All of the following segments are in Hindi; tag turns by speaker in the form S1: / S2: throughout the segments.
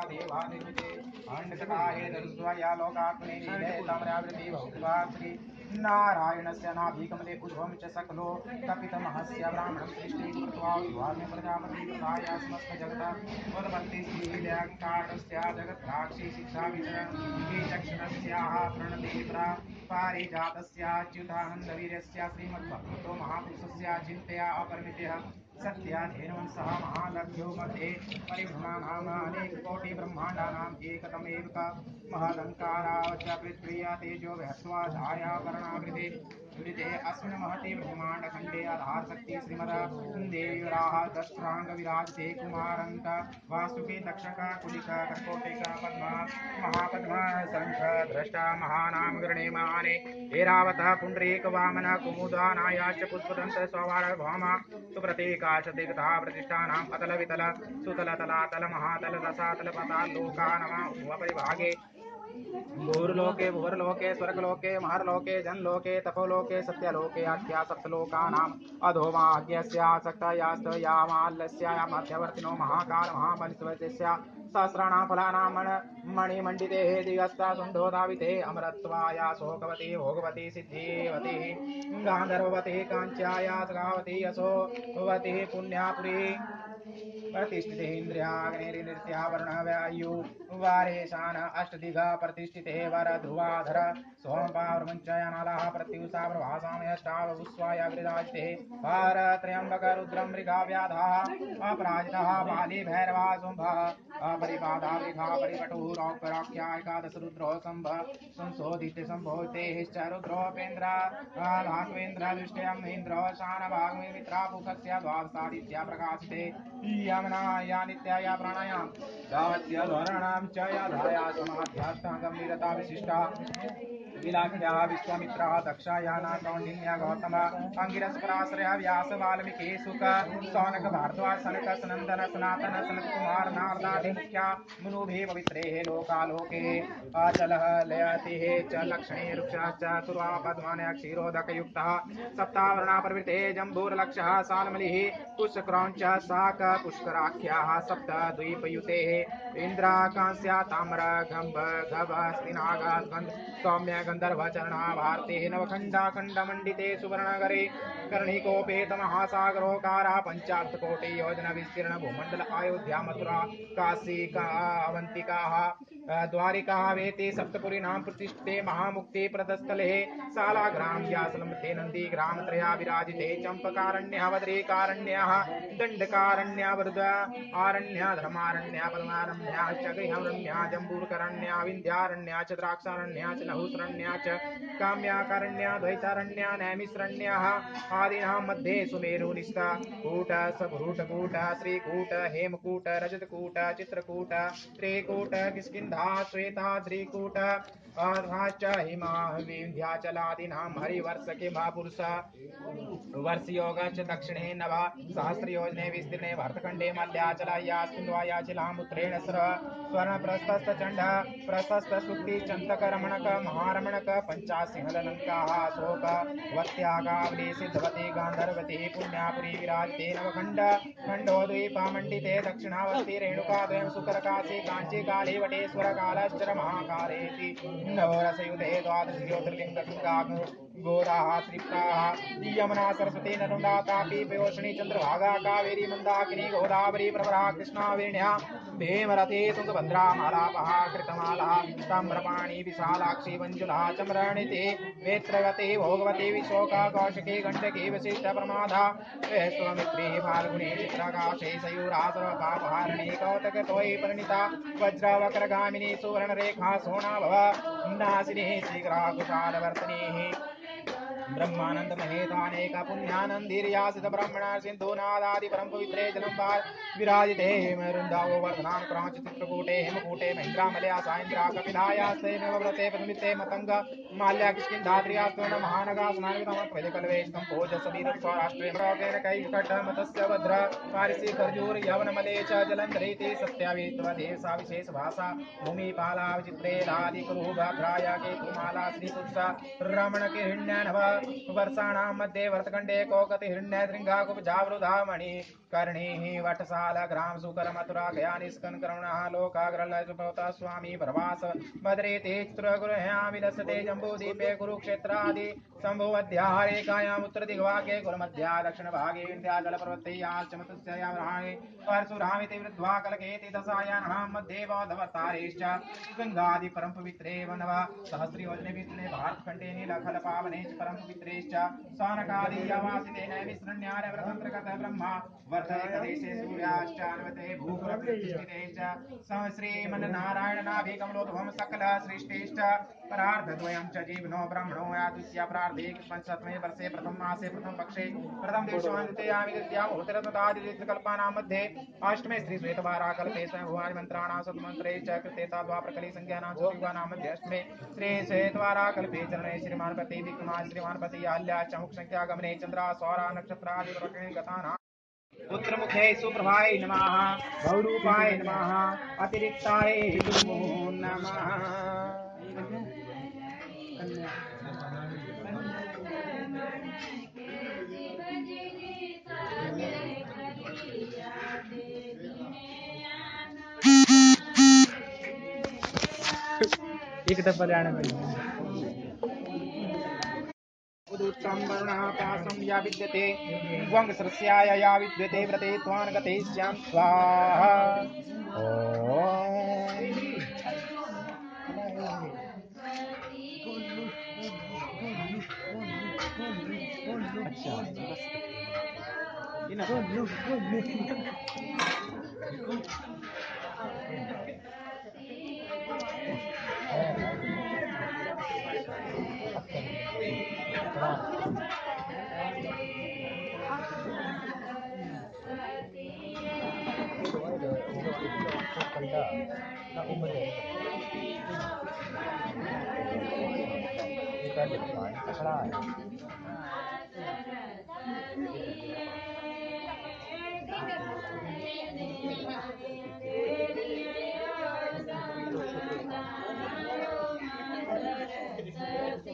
S1: देवानिर्मिते अण्डकटाहे दरुद्वया लोकात्मने नीले ताम्रावृते बहुकृपा श्री नारायणस्य नाभिकमले उद्भवं च सकलो कपितमहस्य ब्राह्मणं सृष्टिं कृत्वा उद्वार्य प्रजापति प्रदाय समस्तजगत् उत्पत्ति श्रीलङ्काटस्य जगद्राक्षि शिक्षाविचक्षणस्याः प्रणते पारिजातस्याच्युतानन्दवीर्यस्य श्रीमद्भक्तो महापुरुषस्य चिन्तया अपरिमितः सत्याधेनुवंशः महालक्ष्यो मध्ये परिभ्रमाणाम् अनेककोटि ब्रह्माण्डानाम् एकतमेव महदङ्कारावच पृथ्व्या तेजो वहत्वा छायावर्णावृते वृते अस्मिन् महते ब्रह्माण्डखण्डे आधारशक्ति श्रीमद देवीवराः दस्राङ्ग विराजते कुमारन्त वासुकी दक्षक कुलिक कर्कोटिक पद्मा महापद्मा शङ्ख द्रष्टा महानाम गृणे महाने ऐरावतः पुण्डरीक वामन कुमुदानायाच पुष्पदन्त स्ववार भामा सुप्रतीकाशतिकथा प्रतिष्ठानाम् अतल वितल सुतल तलातल महातल रसातल पताल लोकानमा उपरिभागे भूर्लोके भुवर्लोके स्वर्गलोके महर्लोके जनलोके तपोलोके सत्यलोके आख्या सप्तलोकानाम् अधोमाज्ञस्यासक्तयास्तयामाल्यस्या मध्यवर्तिनो महाकाल महाबलिस्वस्य सहस्राणां फलानां मणिमण्डिते दिगस्ता सुन्दोदाविते अमरत्वाया शोकवती भोगवती सिद्धिवती गान्धर्ववती काञ्च्याया सगावती यशोवती पुण्यापुरी प्रतिष्ठिते इंद्रियाग्निर्नृत्या वर्णव्यायु वारेशान अष्टदिग प्रतिष्ठिते वरध्रुवाधर सोमपावृमञ्चयनालः प्रत्युषा प्रभासामयष्टावुस्वाय विराजते भारत्रयम्बक रुद्रं मृगाव्याधाः अपराजितः बाली भैरवा शुम्भः अपरिपादा मृगा परिवटुः रौप्यराख्या एकादश रुद्रो शम्भ संशोधित सम्भोतेश्च रुद्रोपेन्द्र धात्वेन्द्र दृष्ट्यम् इन्द्रो शानभागमित्रापुकस्य द्वादशादित्या प्रकाशिते यमनाया नित्याया प्राणायाम दावत्य धरणां च याधाया समाध्याष्टाङ्गं निरता विशिष्टा विलाख्या विश्वामित्रः दक्षायाना कौंडिन्या गौतम अंगिरस पराशरः व्यास वाल्मीकि शुक सौनक भारद्वाज सनक सनंदन सनातन सनत कुमार नारदादि मुख्या मुनुभे पवित्रे लोकालोके अचलः लयतिः च लक्षणे वृक्षः चतुर्वा पद्मानय क्षीरोदकयुक्तः सप्तावरणा प्रवृते जम्बूरलक्षः सालमलिः पुष्क्रौञ्च शाक पुष्कराख्याः सप्त द्वीपयुतेः इन्द्राकांस्या ताम्र गम्भ गभ स्त्रीनाग सौम्य गंधर्वचरणा भारते नवखण्डाखण्डमण्डिते सुवर्णगरे कर्णिकोपेत महासागरोकारा पंचार्थकोटि योजना विस्तीर्ण भूमण्डल अयोध्या मथुरा काशी अवंतिकाः द्वारिका वेति सप्तपुरीनां प्रतिष्ठिते महामुक्ति प्रदस्थले शालाग्राम व्यासलम्बते नंदी ग्राम त्रया विराजिते चंपकारण्यः बद्रीकारण्यः दंडकारण्यः वृद आरण्यः धर्मारण्यः पद्मारण्यः च गृहरण्यः जम्बूरकरण्यः विन्ध्यारण्यः च द्राक्षारण्यः च नहुसरण्यः च काम्याकारण्यः द्वैतारण्यः नैमिषरण्यः आदीनां मध्ये सुमेरुनिष्ठा कूट सबरूटकूट श्रीकूट हेमकूट रजतकूट चित्रकूट त्रिकूट किष्किन्धा श्वेताद्रिकूट च हिमा विन्ध्याचलादीनां हरिवर्षके महापुरुष वर्षयोग च दक्षिणे नव सहस्रयोजने विस्तीर्णे भरतखण्डे मल्याचलायास्मिन्वायाचिलामुत्रेण स्वर्णप्रस्थस्थचण्ड प्रस्थस्थसुक्ति चन्तकरमणक महारमणक पञ्चासिंहलङ्काः शोक वत्यागावली सिद्धवती गान्धर्वती पुण्यापुरी विराजते नवखण्ड खण्डोद्वीपामण्डिते दक्षिणावर्ती रेणुकाद्वयं सुकरकाशी काञ्ची काली वटेश्वर कालश्चर महाकालेति नवरसयुधे द्वादश ज्योतिर्लिङ्गलिङ्गाग् गोदाः तृप्ताः यमुना सरस्वती नर्मदा तापी पयोष्णी चंद्रभागा कावेरी मंदाकिनी गोदावरी प्रवरा कृष्णा वेण्या भीमरथी तुंगभद्रा मालापहा कृतमाला ताम्रपाणी विशालाक्षी मंजुला चमरणिति वेत्रगति भोगवती विशोका कौशिकी गंडकी वशिष्ठ प्रमादा स्वमित्री फाल्गुनी चित्रकाशे सयूरा सर्वपापहारिणी कौतक तोयि परिणीता वज्रवक्रगामिनी सुवर्णरेखा सोनाभव नासिनी शीघ्रा कुशालवर्तनी ब्रह्मानंद महेतानेक पुण्यानंदीर्यासित ब्रह्मणा सिंधुनादादि परम पवित्रे जलंबार विराजिते हेमरुंदावो वर्धनान क्रांच चित्रकूटे हेमकूटे महेन्द्रामलया साइन्द्रा कपिलायास्ते नवव्रते पद्मिते मतंग माल्या किष्किन्धाद्रियास्तोन महानगा स्नानवितम पदकलवेष्टं भोजसवीर स्वराष्ट्रे मृगेन कैकट मतस्य भद्र पारिसी खर्जूर यवनमले च जलंधरेति सत्यावित्वदेशा विशेष भाषा भूमिपाला विचित्रे राधिकुरुभद्राया केतुमाला श्रीपुरुष रमण किरण्यनव वर्षाणां मध्ये वर्तखण्डे कोकति हिरण्यशृङ्गाकुब्जावृधामणि कर्णिः वटसाल ग्राम सुकर मथुरा गया निष्कन करुणः लोकाग्रलभवता स्वामी प्रवास भद्रे तेजगुरुह्यां विलसते जम्बूदीपे कुरुक्षेत्रादि शम्भुमध्यारेकायाम् उत्तरदिग्भागे कुलमध्या दक्षिणभागे विन्ध्याचलपर्वतैयाश्चमतस्यामराणि परशुरामिति वृद्ध्वा कलकेति दशायानां मध्ये बौद्धवतारेश्च गङ्गादि परम पवित्रे वनव सहस्रियोजने विष्णुने भारतखण्डे नीलखलपावने च परम पवित्रेश्च सानकादि यवासिते नैमिषरण्यार्य व्रतन्त्रगत ब्रह्मा वर्धयकदेशे सूर्याश्चान्वते भूपुरप्रतिष्ठिते च श्रीमन्नारायण नाभिकमलोद्भवं सकल सृष्टिश्च परार्धद्वयं च जीवनो ब्रह्मणो यादृश्य प्रार्धे पंचमे वर्षे प्रथम मासे प्रथम पक्षे प्रथम देशान्त्यामि द्वितीयामुत्तरततादिकल्पानां मध्ये अष्टमे श्री श्वेतवारा कल्पे स्वयंभुवानि मन्त्राणां सद्मन्त्रे च कृतेता द्वापरकली संज्ञानां चतुर्युगानां मध्ये अष्टमे श्री श्वेतवारा कल्पे चरणे श्रीमान् प्रति विक्रमा श्रीमान् प्रति आल्या चमुख संख्या गमने चन्द्रा सौरा नक्षत्रादि गतानां पुत्रमुखे सुप्रभाय नमः बहुरूपाय नमः अतिरिक्ताय नमो नमः। एक डब्बा जाने में उदुत्तम वर्णापासं या विद्यते वंगसरस्याय या विद्यते व्रते त्वान् गते स्यां स्वाहा।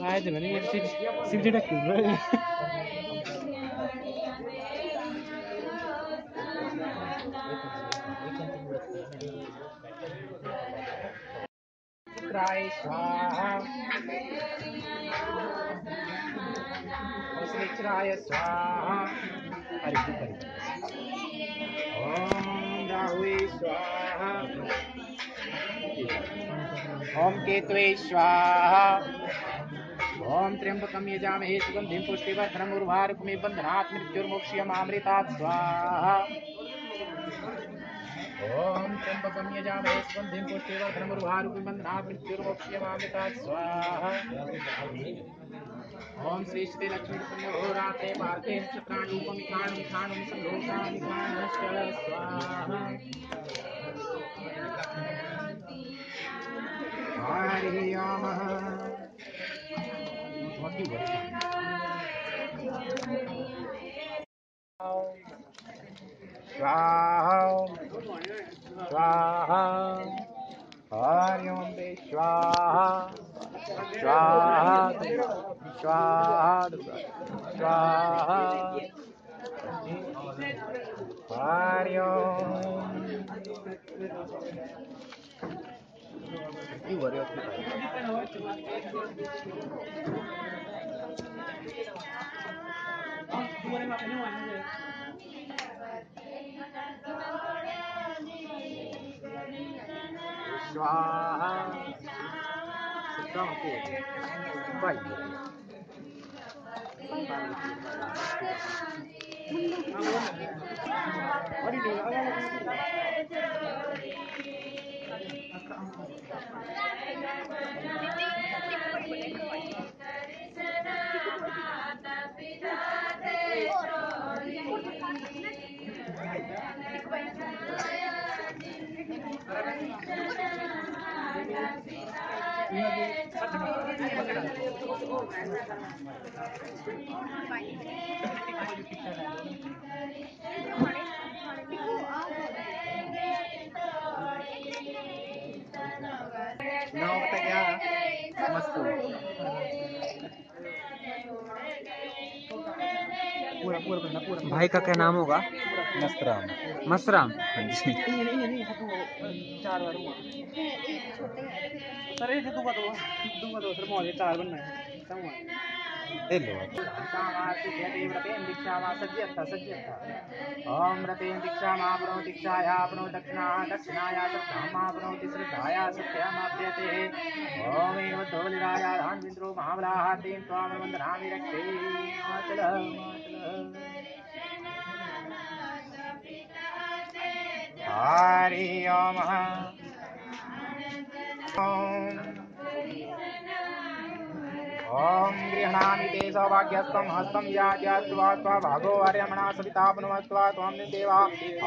S1: Ai, teman ini sip tidak kubur. Try swaha. Osrikraya swaha. Hari. Om Rahui swaha. Om Ketue swaha. ओम त्र्यंबकं यजामहे सुगंधिं पुष्टिवर्धनम् उर्वारुकमिव बन्धनात् मृत्युर्मोक्ष्यमामृतात् स्वाहा। ओम त्र्यंबकं यजामहे सुगंधिं पुष्टिवर्धनम् उर्वारुकमिव बन्धनात् मृत्युर्मोक्ष्यमामृतात् स्वाहा। ओम श्री श्री लक्ष्मी पुण्यहोरात्रे भारते नक्षत्राणूपमिखाणुमिखाणुं संलोकामिखाणश्च स्वाहा। हरि ओम स्वाहा स्वाहा हरि ओम स्वाहा स्वाहा स्वाहा स्वाहा हरि ओम। स्वाहा
S2: भाई का क्या नाम होगा?
S3: मस्तराम।
S2: मसराम।
S3: हाँ जी। ले लो।
S1: ओम व्रतेन दीक्षामाप्नो दीक्षायाप्नो दक्षिणा दक्षिणाया श्रद्धामाप्नोति श्रद्धाया सत्यमाप्यते। ओम एवद्धो बलिराया धान्विन्द्रो महाबलाः तेन त्वामवन्दनामि रक्षे। मातल हरि ओम। ओम गृह्णामि ते सौभाग्यस्तं हस्तं याज्ञा भागो अर्यमणा सविता पुनमत्वा त्वं देवा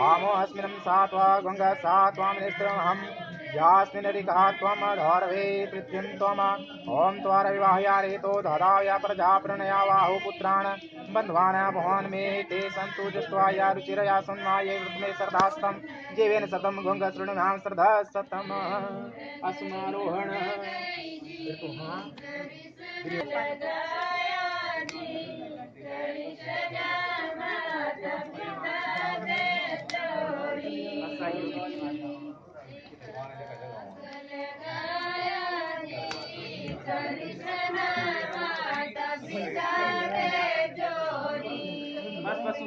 S1: आमो अस्मिन् सा त्वा गङ्गा सा त्वां निस्त्रमहं यास्मिन् ऋकः त्वं धौरवे पृथ्वीं त्वम् ॐ त्वारविवाहया रेतो ददाया प्रजा प्रणया बाहु पुत्रान् बन्ध्वान् भवान् मे ते सन्तु जुष्ट्वाया रुचिरया सन्माये वृत्मे श्रद्धास्तं जीवेन शतं गङ्ग शृणुनां श्रद्धा शतम् अस्मारोहण। बस बस